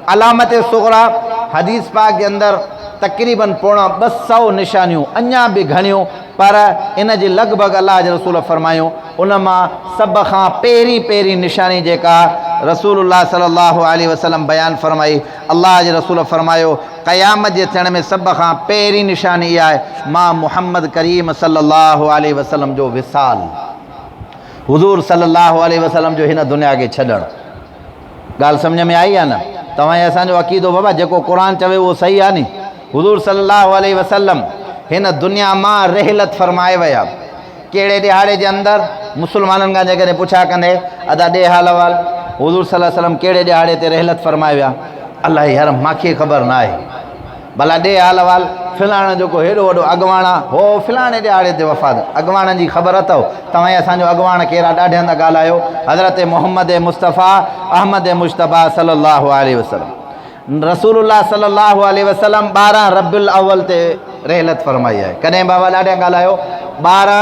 अलामत सुगरा हदीस पाक के अंदर तकरीबन पौणा 200 निशानियों अञा भी घणियूं, पर इन जी लगभग अल्लाह जे रसूल फरमायूं उन मां सभ खां पहिरीं निशानी जेका रसूलुल्लाह सल्लल्लाहु अलैहि वसल्लम बयान फरमाई, अल्लाह जे रसूल फरमायो क़यामत जे थियण में सभ खां पहिरीं निशानी इहा आहे मां मुहम्मद करीम सल्लल्लाहु अलैहि वसल्लम जो विसाल, हुज़ूर सल्लल्लाहु अलैहि वसल्लम जो हिन दुनिया के छॾणु। ॻाल्हि सम्झ में आई आहे न? तव्हां असांजो अक़ीदो बाबा जेको क़ुरान चवे उहो सही आहे नी। हुज़ूर सल्लल्लाहु अलैहि वसल्लम हिन दुनिया मां रहलत फरमाए विया। कहिड़े ॾिहाड़े जे अंदरि मुस्लमाननि खां जेकॾहिं पुछा कंदे अदा ॾे हाल अहवाल, हुज़ूर सल्लल्लाहु अलैहि वसल्लम कहिड़े ॾिहाड़े ते रहलत फरमाए विया? अलाह यार मूंखे ख़बर न आहे, भला ॾे हाल अहवाल फिलाणे जेको हेॾो वॾो अॻवाणा हो फिलाणे ॾिहाड़े ते वफ़ात, अॻवाणनि जी ख़बर अथव? तव्हां असांजो अॻवान कहिड़ा ॾाढे हंधि ॻाल्हायो, हज़रत मोहम्मद मुस्तफ़ा अहमद मुश्तबा सल्लल्लाहु अलैहि वसल्लम। रसूलुल्लाह सल्लल्लाहु अलैहि वसल्लम 12 रबिउल अव्वल ते रहलत फरमाई आहे। कॾहिं बाबा ॾाढे ॻाल्हायो 12,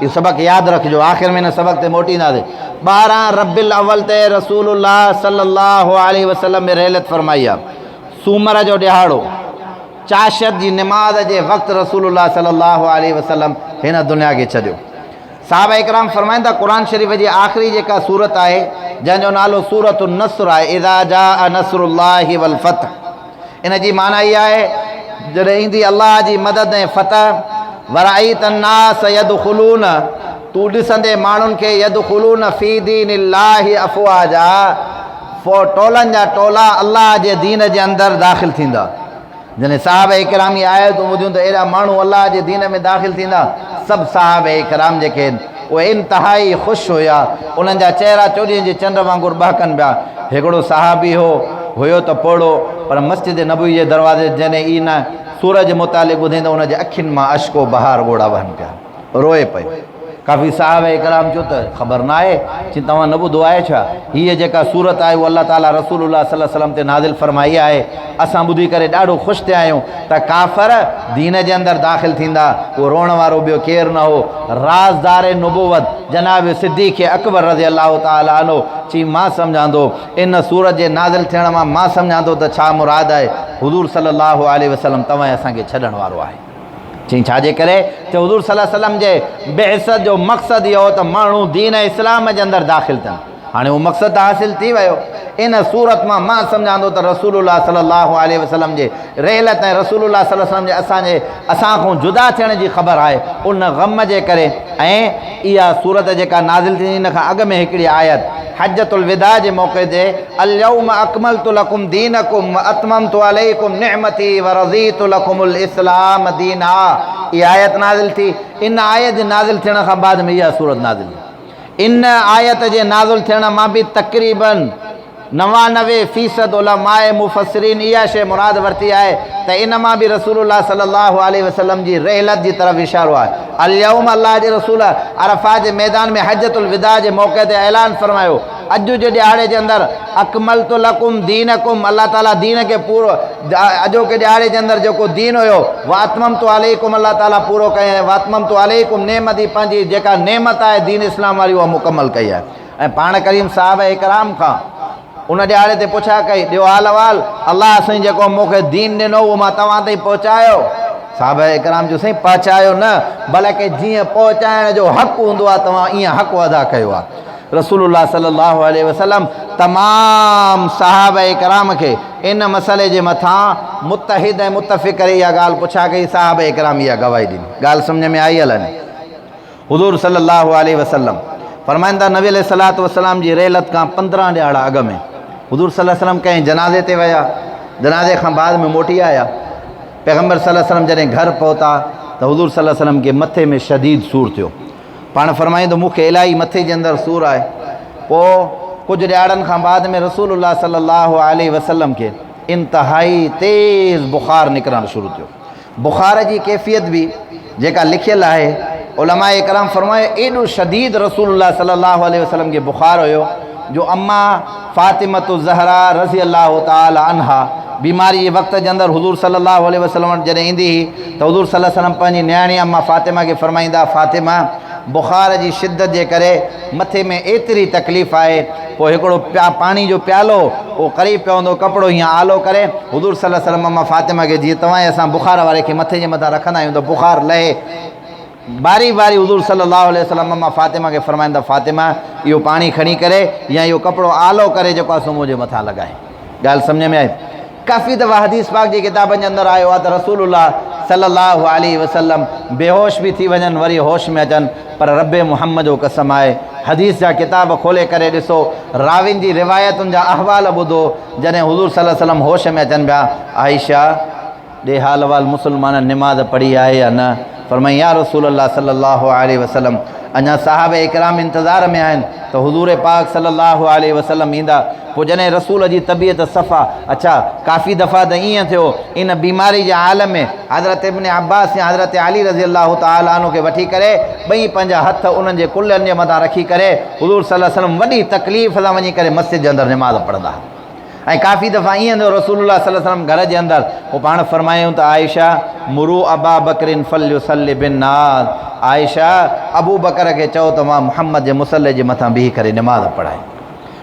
इहो सबक़ु यादि रखिजो, आख़िर में हिन सबक़ ते मोटींदासीं। 12 रबिउल अव्वल ते रसूलुल्लाह सल्लल्लाहु अलैहि वसल्लम में रहलत फरमाई आहे। सूमर जो ॾिहाड़ो चाशत जी नमाज़ जे वक़्तु रसूलुल्लाह सल्लल्लाहु अलैहि वसल्लम हिन दुनिया खे छॾियो। साहबा इकराम फरमाईंदा क़ुरान शरीफ़ जी आख़िरी जेका सूरत आहे जंहिंजो नालो सूरत नस्र आहे, इज़ा जाअ नस्रुल्लाहि वल फ़तह, इन जी माना इहा आहे जॾहिं ईंदी अल्लाह जी मदद ऐं फ़तह। वराईत अन्नास यदखुलून, तूं ॾिसंदे माण्हुनि खे यदखुलून फ़ी दीनिल्लाहि अफ़वाजा, टोलनि जा टोला अल्लाह जे दीन जे अंदरि दाख़िल थींदा। जॾहिं साहब इकराम जी आयतूं ॿुधियूं त अहिड़ा माण्हू अल्लाह जे दीन में दाख़िल थींदा, सभु साहब इकराम जेके आहिनि उहे इंतिहाई ख़ुशि हुया, उन्हनि जा चहिरा चोॾीअ जे चंड वांगुरु बहकनि पिया। हिकिड़ो साहबी हुयो त पोड़ो, पर मस्जिद नबवी जे दरवाज़े जॾहिं ई न सूरज मुतालिक़ ॿुधे त उनजे अखियुनि मां अश्को बहार ॻोढ़ा वहनि पिया, रोए पई। काफ़ी साहब इकराम चयो त ख़बर न आहे, चई तव्हां न ॿुधो आहे छा? हीअ जेका सूरत आहे उहा अल्लाह ताला रसूलुल्लाह सल्लल्लाहु अलैहि वसल्लम ते नाज़िल फरमाई आहे। असां ॿुधी करे ॾाढो ख़ुशि थिया आहियूं त काफ़र दीन जे अंदरि दाख़िल थींदा। उहो रोअण वारो ॿियो केरु न हो, राज़दार नुबुवत जनाब सिद्दीक़ अकबर रज़ी अल्लाह ताला अन्हु। चई मां सम्झां थो इन सूरत जे नाज़िल थियण मां सम्झां थो त छा मुराद आहे, हुज़ूर सल्लल्लाहु अलैहि वसल्लम तव्हां असांखे छॾण वारो आहे। चई छाजे करे? त हुज़ूर सल्लल्लाहु अलैहि वसल्लम जे बेअसत जो मक़सदु इहो हो त माण्हू दीन इस्लाम जे अंदरि दाख़िल थियनि। हाणे उहो मक़सदु हासिलु थी वियो। इन सूरत मां सम्झां थो त रसूलुल्लाह सल्लल्लाहु अलैहि वसल्लम जे रहलत ऐं रसूलुल्लाह सल्लल्लाहु अलैहि वसल्लम जे असांखां जुदा थियण जी ख़बर आहे। उन ग़म जे करे ऐं इहा सूरत जेका नाज़िल थींदी इन खां अॻु में हिकिड़ी आयत हज्जतुल विदा जे मौक़े ते अल-यौम अकमलतु लकुम दीनकुम व अतममतु अलैकुम निअमती व रज़ीतु लकुमुल इस्लाम दीना, इहा आयत नाज़िल थी। इन आयत नाज़िल थियण खां बाद में इहा सूरत नाज़िल थी। इन आयत जे नाज़िल थियण मां बि तक़रीबन 99% उलमाए मुफ़स्सिरीन इहा शइ मुराद वरिती आहे त इन मां बि रसूलुल्लाह सल्लल्लाहु अलैहि वसल्लम जी रहलत जी तरफ़ इशारो आहे। अल-यौम अल्लाह जे रसूल अरफ़ा जे मैदान में हज्जतुल विदा जे मौक़े ते ऐलान फरमायो, अॼु जे ॾिहाड़े जे अंदरि अकमलतु लकुम दीनकुम, अल्लाह ताला दीन खे पूरो अॼोके ॾिहाड़े जे अंदरि जेको दीन हुयो वातममतु अलैकुम, अल्लाह ताला पूरो कयो। वातममतु अलैकुम नेमती, पंहिंजी जेका नेमत आहे दीन इस्लाम वारी उहा मुकमल कई आहे। ऐं पाण करीम साहब इकराम खां उन ॾिहाड़े ते पुछा कई, ॾियो हाल अहवाल, अल्लाह साईं जेको मूंखे दीन ॾिनो उहो मां तव्हां ताईं पहुचायो? साहब इकराम जो साईं पहुचायो न, बल्कि जीअं पहुचाइण जो हक़ु हूंदो आहे तव्हां ईअं हक़ु अदा कयो आहे। रसूलुल्लाह सल्लल्लाहु अलैहि वसल्लम तमामु साहब इकराम खे इन मसइले जे मथां मुत्तहिद ऐं मुतफ़िक़ करे इहा ॻाल्हि पुछा कई। साहब इकराम इहा गवाही ॾिनी। ॻाल्हि सम्झ में आई हलनि? हुज़ूर सल्लल्लाहु अलैहि वसल्लम फरमाईंदा नबी अलैहिस्सलातु वस्सलाम जी रहलत खां 15 ॾिहाड़ा अॻु में हुज़ूर सल्लल्लाहु अलैहि वसल्लम कंहिं जनाज़े ते विया, जनाज़े खां बाद में मोटी आया। पैगम्बर सल्लल्लाहु अलैहि वसल्लम जॾहिं घर पहुता त हुज़ूर सल्लल्लाहु अलैहि वसल्लम खे मथे में शदीद सूरु थियो। पाण फरमाईंदो मूंखे इलाही मथे जे अंदरि सूरु आहे। पोइ कुझु ॾिहाड़नि खां बाद में रसूलुल्लाह सल्लल्लाहु अलैहि वसल्लम खे इंतिहाई तेज़ बुख़ार निकिरणु शुरू थियो। बुख़ार जी कैफ़ियत बि जेका लिखियलु आहे उलमा इकराम फरमाए एॾो शदीद रसूलुल्लाह सल्लल्लाहु अलैहि वसल्लम खे बुख़ार हुयो जो अम्मा फ़ातिमतु ज़हरा रज़ी अल्लाह ताला अन्हा बीमारी जे वक़्त जे अंदरि हुज़ूर सल्लल्लाहु अलैहि वसल्लम जॾहिं ईंदी हुई त हुज़ूर सल्लल्लाहु अलैहि वसल्लम पंहिंजी न्याणी अम्मा फ़ातिमा खे फरमाईंदा, फ़ातिमा बुखार जी शिद्दत जे करे मथे में एतिरी तकलीफ़ आहे, पोइ हिकिड़ो पाणी जो प्यालो उहो क़रीब पियो हूंदो, कपिड़ो हीअं आलो करे हुज़ूर सल्लल्लाहु अलैहि वसल्लम अम्मा फ़ातिमा खे, जीअं तव्हां असां बुखार वारे खे मथे जे मथां रखंदा आहियूं त बुखार लहे, बारी बारी हुज़ूर सल्लल्लाहु अलैहि वसल्लम अम्मा फ़ातिमा खे फ़रमाईंदा, फ़ातिमा इहो पाणी खणी करे या इहो कपिड़ो आलो करे जेको आहे सो मुंहिंजे मथां लॻाए। ॻाल्हि सम्झ में आई? काफ़ी दफ़ा हदीस पाक जी किताबनि जे अंदरि आयो आहे त रसूलुल्लाह सल्लल्लाहु अलैहि वसल्लम बेहोश बि थी वञनि वरी होश में अचनि, पर रब्बे मुहम्मद जो कसम आहे, हदीस जा किताब खोले करे ॾिसो, राविन जी रिवायतुनि जा अहवाल ॿुधो, जॾहिं हुज़ूर सल्लल्लाहु अलैहि वसल्लम होश में अचनि पिया, आयशा ॾे हाल वाल मुसलमान निमाज़ पढ़ी आहे या न? फरमाई या रसूलल्लाह सल्लल्लाहु अलैहि वसल्लम, अञा साहबे इकराम इंतज़ार में आहिनि त हुज़ूर पाक सल्लल्लाहु अलैहि वसल्लम ईंदा। पोइ जॾहिं रसूल जी तबियत सफ़ा, अच्छा काफ़ी दफ़ा त ईअं थियो इन बीमारी जे आलम में हज़रत इब्न अब्बास या हज़रत अली रज़ी अल्लाह तआला अन्हु खे वठी करे ॿई पंहिंजा हथ उन्हनि जे कुल्हनि जे मथां रखी करे हुज़ूर सल्लल्लाहु अलैहि वसल्लम वॾी तकलीफ़ सां वञी करे मस्जिद जे अंदरि निमाज़ पढ़ंदा। ऐं काफ़ी दफ़ा ईअं थियो रसूलुल्लाह सल्लल्लाहु अलैहि वसल्लम घर जे अंदरि, पोइ पाण फ़रमायूं त आयशा मुरू अबा बकरिन फल्युसल्लि बिन्नास, आयशा अबू बकर खे चओ त मां मुहम्मद जे मुसल्ले जे मथां बीही करे निमाज़ पढ़ाए।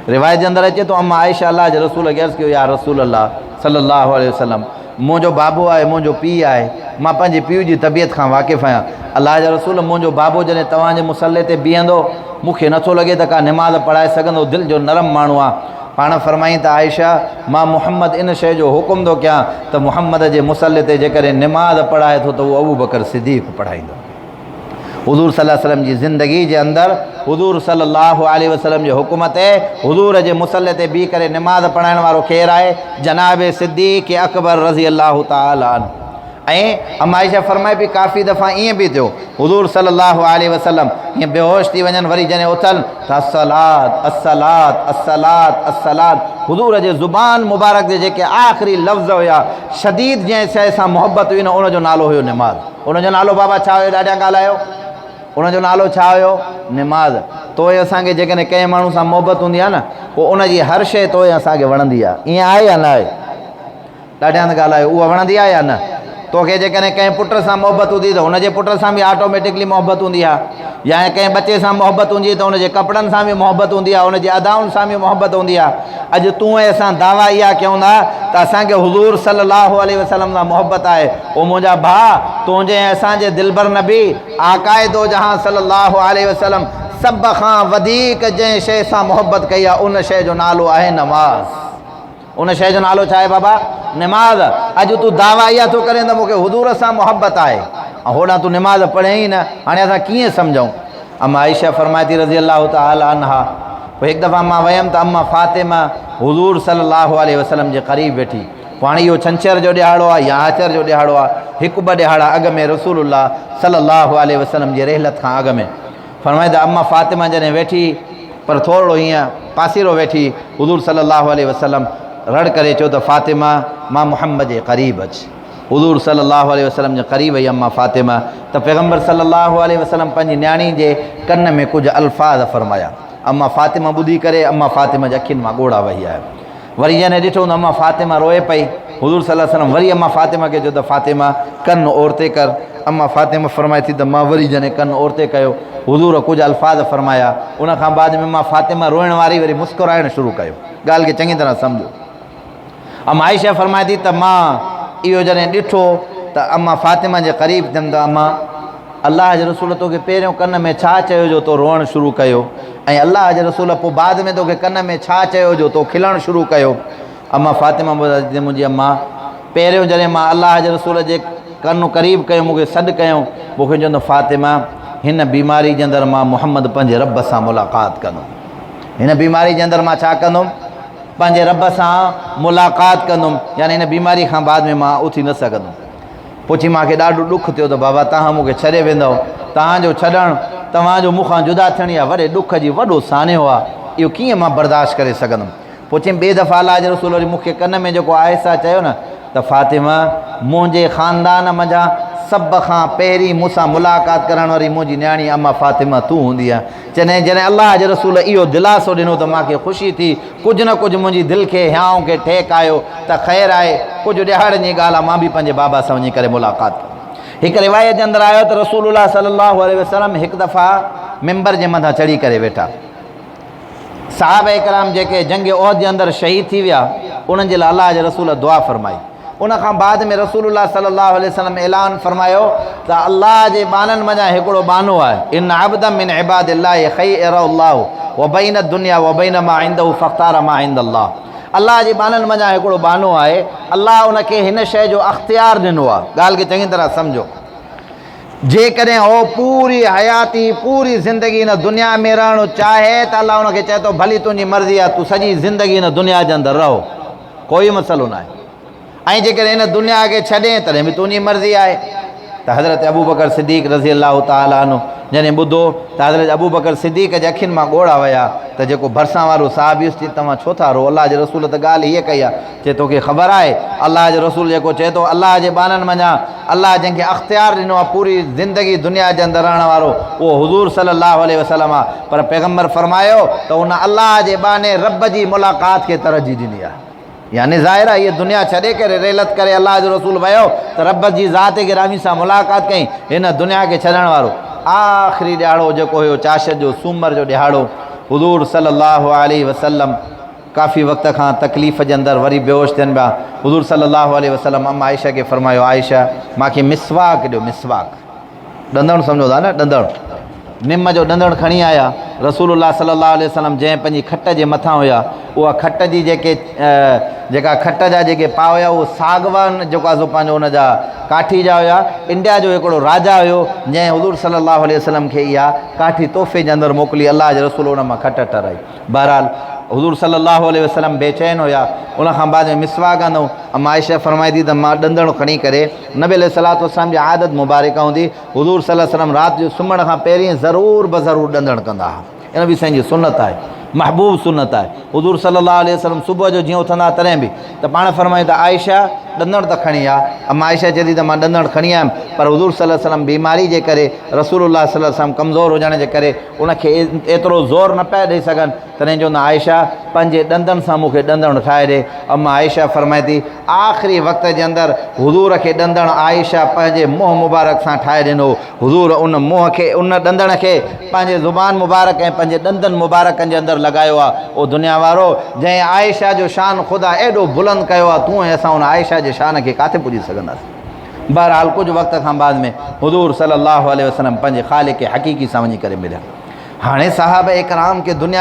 रिवायत जे अंदरि अचे थो अम्मा आयशा अल्लाह जे रसूल खे अर्ज़ु कयो, या रसूलल्लाह सल्लल्लाहु अलैहि वसल्लम, मुंहिंजो बाबो आहे, मुंहिंजो पीउ आहे, मां पंहिंजे पीउ जी तबियत खां वाक़िफ़ु आहियां। अल्लाह जे रसूल, मुंहिंजो बाबो जॾहिं तव्हांजे मुसल्ले ते बीहंदो मूंखे नथो लॻे त का निमाज़ पढ़ाए सघंदो, दिलि जो नरम माण्हू आहे। पाण फ़रमाई त आयशा मां मुहम्मद इन शइ जो हुकुम थो कयां त मुहम्मद जे मुसल्ले ते जेकॾहिं निमाज़ पढ़ाए थो त उहो अबू बकर सिद्दीक़ पढ़ाईंदो। हुज़ूर सल्लल्लाहु अलैहि वसल्लम जी ज़िंदगी जे अंदरि हुज़ूर सल्लल्लाहु अलैहि वसल्लम जे हुकुम ते हुज़ूर जे मुसल्ले ते बीह करे निमाज़ पढ़ाइण वारो केरु आहे? जनाब सिद्दीक़ अकबर रज़ी अल्लाह तआला अन्हु। ऐं अम्मा आयशा फरमाए पई काफ़ी दफ़ा ईअं बि थियो हुज़ूर सल्लल्लाहु अलैहि वसल्लम ईअं बेहोश थी वञनि, वरी जॾहिं उथनि त अस्सलात अस्सलात अस्सलात अस्सलात, हुज़ूर जे ज़ुबान मुबारक जे जेके आख़िरी लफ़्ज़ हुया, शदीद जंहिं शइ सां मोहबत हुई न उनजो नालो हुयो निमाज़। उनजो नालो बाबा छा हुयो? ॾाढा ॻाल्हायो, उनजो नालो छा हुयो? निमाज़। तोए असांखे जेकॾहिं कंहिं माण्हू सां मोहबत हूंदी आहे न, पोइ उनजी हर शइ तोए असांखे वणंदी आहे। ईअं आहे या न आहे? ॾाढा हंधि ॻाल्हायो, उहा वणंदी आहे या न? तोखे जेकॾहिं कंहिं पुट सां मोहबत हूंदी त हुनजे पुट सां बि ऑटोमेटिकली मोहबत हूंदी आहे, या कंहिं बचे सां मोहबत हूंदी त हुनजे कपिड़नि सां बि मोहबत हूंदी आहे, हुनजी अदाउनि सां बि मोहबत हूंदी आहे। अॼु तूं ऐं असां दावा इहा कयूं था त असांखे हुज़ूर सल्लल्लाहु अलैहि वसल्लम सां मोहबत आहे। ओ मुंहिंजा भाउ, तुंहिंजे ऐं असांजे दिलबर नबी आकाए दो जहां सल्लल्लाहु अलैहि वसल्लम सभ खां वधीक जंहिं शइ सां मोहबत कई आहे उन शइ जो नालो आहे नमाज़। उन शइ जो नालो छा आहे बाबा? निमाज़। अॼु तूं दावा इहा थो करे त मूंखे हुज़ूर सां मोहबत आहे, ऐं होॾां तूं निमाज़ पढ़े ई न, हाणे असां कीअं सम्झूं? अम्मा आयशा फरमाए थी रज़ी अल्लाह तआला अन्हा, पोइ हिकु दफ़ा मां वियमि त अम्मा फ़ातिमा हुज़ूर सल्लल्लाहु अलैहि वसल्लम जे क़रीब वेठी। पोइ हाणे इहो छंछर जो ॾिहाड़ो आहे या आचर जो ॾिहाड़ो आहे, हिकु ॿ ॾिहाड़ा अॻु में रसूलुल्लाह सल्लल्लाहु अलैहि वसल्लम जी रहलत खां अॻु में फरमाए त अम्मा फ़ातिमा जॾहिं वेठी, पर थोरो हीअं पासीरो वेठी, हुज़ूर सल्लल्लाहु अलैहि वसल्लम रड़ करे चयो त फ़ातिमा मां मुहम्मद जे क़रीब अच। हुज़ूर सल्लल्लाहु अलैहि वसल्लम जे क़रीब आई अम्मा फ़ातिमा त पैगम्बर सल्लल्लाहु अलैहि वसल्लम पंहिंजी न्याणी जे कन में कुझु अल्फाज़ फरमाया। अम्मा फ़ातिमा ॿुधी करे अम्मा फ़ातिमा जे अखियुनि मां ॻोढ़ा वही आया। वरी जॾहिं ॾिठो त अम्मा फ़ातिमा रोए पई, हुज़ूर सल्लल्लाहु अलैहि वसल्लम वरी अम्मा फ़ातिमा खे चयो त फ़ातिमा कन ओरते कर। अम्मा फ़ातिमा फरमाए थी त मां वरी जॾहिं कन ओरते कयो, हुज़ूर कुझु अल्फाज़ फरमाया। उनखां बाद में अम्मा फ़ातिमा रोइण वारी वरी मुस्कुराइणु शुरू कयो। ॻाल्हि खे चङी तरह सम्झो। अम्मा आयशा फरमाए थी त मां इहो जॾहिं ॾिठो त अम्मा फ़ातिमा जे क़रीब थियमि त अम्मा अल्लाह जे रसूल तोखे पहिरियों कन में छा चयो जो तो रोअणु शुरू कयो, ऐं अल्लाह जे रसूल पोइ बाद में तोखे कन में छा चयो जो तो खिलणु शुरू कयो? अम्मा फ़ातिमा ॿुधाए मुंहिंजी अम्मा, पहिरियों जॾहिं मां अल्लाह जे रसूल जे कन क़रीब कयो, मूंखे सॾु कयूं, मूंखे चवंदो फ़ातिमा हिन बीमारी जे अंदरि मां मुहम्मद पंहिंजे रब सां मुलाक़ात कंदुमि। हिन बीमारी जे अंदरि मां छा कंदुमि? पंहिंजे रब सां मुलाक़ात कंदुमि, यानी हिन बीमारी खां बाद में मां उथी न सघंदुमि। पुछी मूंखे ॾाढो ॾुखु थियो त बाबा तव्हां मूंखे छॾे वेंदव, तव्हांजो छॾणु तव्हांजो मूंखां जुदा थियणु इहा वॾे ॾुख जी वॾो सान्यो आहे, इहो कीअं मां बर्दाश्त करे सघंदुमि? पुछी ॿिए दफ़ा अल्लाह जे रसूल वरी मूंखे कन में जेको आहिस्ता चयो न त फ़ातिमा मुंहिंजे ख़ानदान मंझां सभ खां पहिरीं मूंसां मुलाक़ात करण वारी मुंहिंजी न्याणी अम्मा फ़ातिमा तूं हूंदी आहे। जॾहिं अल्लाह जे रसूल इहो दिलासो ॾिनो त मूंखे ख़ुशी थी, कुझु न कुझु मुंहिंजी दिलि खे हियांव खे ठेक आयो त ख़ैरु आहे, कुझु ॾिहाड़नि जी ॻाल्हि आहे, मां बि पंहिंजे बाबा सां वञी करे मुलाक़ात कयां। एक रिवायत के अंदर आयो तो रसूलुल्लाह सल्लल्लाहु अलैहि वसल्लम एक दफ़ा मिंबर के मथा चढ़ी करे वेठा। साहब इकराम जेके जंग ओहद के अंदर शहीद थी विया उन्हनि जे लाइ अल्लाह जे रसूल दुआ फरमाई। उन खां बाद में रसूलुल्लाह सल्लल्लाहु अलैहि वसल्लम ऐलान फरमायो त अल्लाह जे बाननि मञा हिकिड़ो बानो आहे, इन अब्दम मिन इबादिल्लाहि खैरल्लाहु व बैन दुनिया व बैन मा इंदहु फख्तार मा इंदल्लाह। अल्लाह जे बाननि मञा हिकिड़ो बानो आहे, अल्लाह उनखे हिन शइ जो अख़्तियार ॾिनो आहे। ॻाल्हि खे चङी तरह सम्झो, जेकॾहिं हो पूरी हयाती पूरी ज़िंदगी हिन दुनिया में रहणु चाहे त अल्लाह उनखे चए थो भली तुंहिंजी मर्ज़ी आहे, तूं सॼी ज़िंदगी हिन दुनिया जे अंदरि रहो, कोई मसइलो न आहे। ऐं जेकॾहिं हिन दुनिया खे छॾे तॾहिं बि तुंहिंजी मर्ज़ी आहे। त हज़रत अबू बकर सिद्दीक़ रज़ी अल्लाह ताला अन्हु जॾहिं ॿुधो त हज़रत अबू बकर सिद्दीक़ जे अखियुनि मां ॻोढ़ा विया त जेको भरिसां वारो साहबीयुसि चई तव्हां छो था रो, अल्लाह जे रसूल त ॻाल्हि हीअ कई आहे, चए तोखे ख़बर आहे अल्लाह जे रसूल जेको चए थो अल्लाह जे बाननि मञा अल्लाह जंहिंखे अख़्तियार ॾिनो आहे पूरी ज़िंदगी दुनिया जे अंदरि रहण वारो उहो हुज़ूर सल्लल्लाहु अलैहि वसल्लम आहे। पर पैगम्बर फरमायो त उन अल्लाह जे बाने रब जी मुलाक़ात खे तरजीह ॾिनी आहे। यानी ज़ाहिर आहे इहा दुनिया छॾे करे रेलत करे अल्लाह जो रसूल वियो त रब जी ज़ात गिरामी सां मुलाक़ात कई। हिन दुनिया खे छॾण वारो आख़िरी ॾिहाड़ो जेको हुयो चाशत जो सूमर जो ॾिहाड़ो, हुज़ूर सल्लल्लाहु अलैहि वसल्लम काफ़ी वक़्त खां तकलीफ़ जे अंदरि वरी बेहोश थियनि पिया। हुज़ूर सल्लल्लाहु अलैहि वसल्लम अम्मा आयशा खे फरमायो, आयशा मूंखे मिसवाक ॾियो, मिसवाक ॾंदण सम्झो था न, ॾंदण निम जो ॾंदण खणी आया। रसूलुल्लाह सल्लल्लाहु अलैहि वसल्लम जंहिं पंहिंजी खट जे मथां हुया उहा खट जी जेका खट जा जेके पाव हुया उहो सागवान जेको आहे सो पंहिंजो हुन जा काठी जा हुया। इंडिया जो हिकिड़ो राजा हुयो जंहिं हुज़ूर सल्लल्लाहु अलैहि वसल्लम खे इहा काठी तोहफ़े जे अंदरि मोकिली, अल्लाह जे रसूल उन मां खट टराई। बहरहाल हुज़ूर सल्लल्लाहु अलैहि वसल्लम बेचैन हुया। उन खां बाद में मिसवाक आंदो, अम्मा आयशा फरमाई थी त मां ॾंदण खणी करे, नबी अलैहिस्सलातु वस्सलाम जी आदत मुबारक हूंदी हुज़ूर सल्लल्लाहु अलैहि वसल्लम राति जो सुम्हण खां पहिरीं ज़रूरु ज़रूरु ॾंदण कंदा हुआ। इन बि संहिंजी सुनत आहे, महबूब सुनत आहे। हुज़ूर सल्लल्लाहु अलैहि वसल्लम सुबुह जो जीअं उथंदा तॾहिं बि त पाण फरमाई त आयशा ॾंदण त खणी आहे। अम्मा आयशा चए थी त मां ॾंदण खणी आयमि, पर हुज़ूर सल्लल्लाहु अलैहि वसल्लम बीमारी जे करे रसूलुल्लाह सल्लल्लाहु अलैहि वसल्लम कमज़ोर हुजण जे करे उनखे एतिरो ज़ोर न पिया ॾेई सघनि, तॾहिं चवंदा आयशा पंहिंजे ॾंदनि सां मूंखे ॾंदण ठाहे ॾे। अम्मा आयशा फरमाए थी आख़िरी वक़्त जे अंदरि हुज़ूर खे ॾंदण आयशा पंहिंजे मुंहुं मुबारक सां ठाहे ॾिनो। हुज़ूर उन मुंहं खे उन ॾंदण खे पंहिंजे ज़ुबान मुबारक ऐं पंहिंजे ॾंदनि मुबारकनि जे अंदरि लॻायो आहे। उहो दुनिया वारो जंहिं आयशा जो शान ख़ुदा एॾो बुलंद कयो आहे, तूं ऐं असां उन आयशा जे शान खे किथे पुॼी सघंदासीं। बहरहाल कुझु वक़्त खां बाद में हुज़ूर सल्लल्लाहु अलैहि वसल्लम पंहिंजे ख़ालिक़ हक़ीक़ी सां वञी करे मिलिया। हाणे साहब इकराम खे दुनिया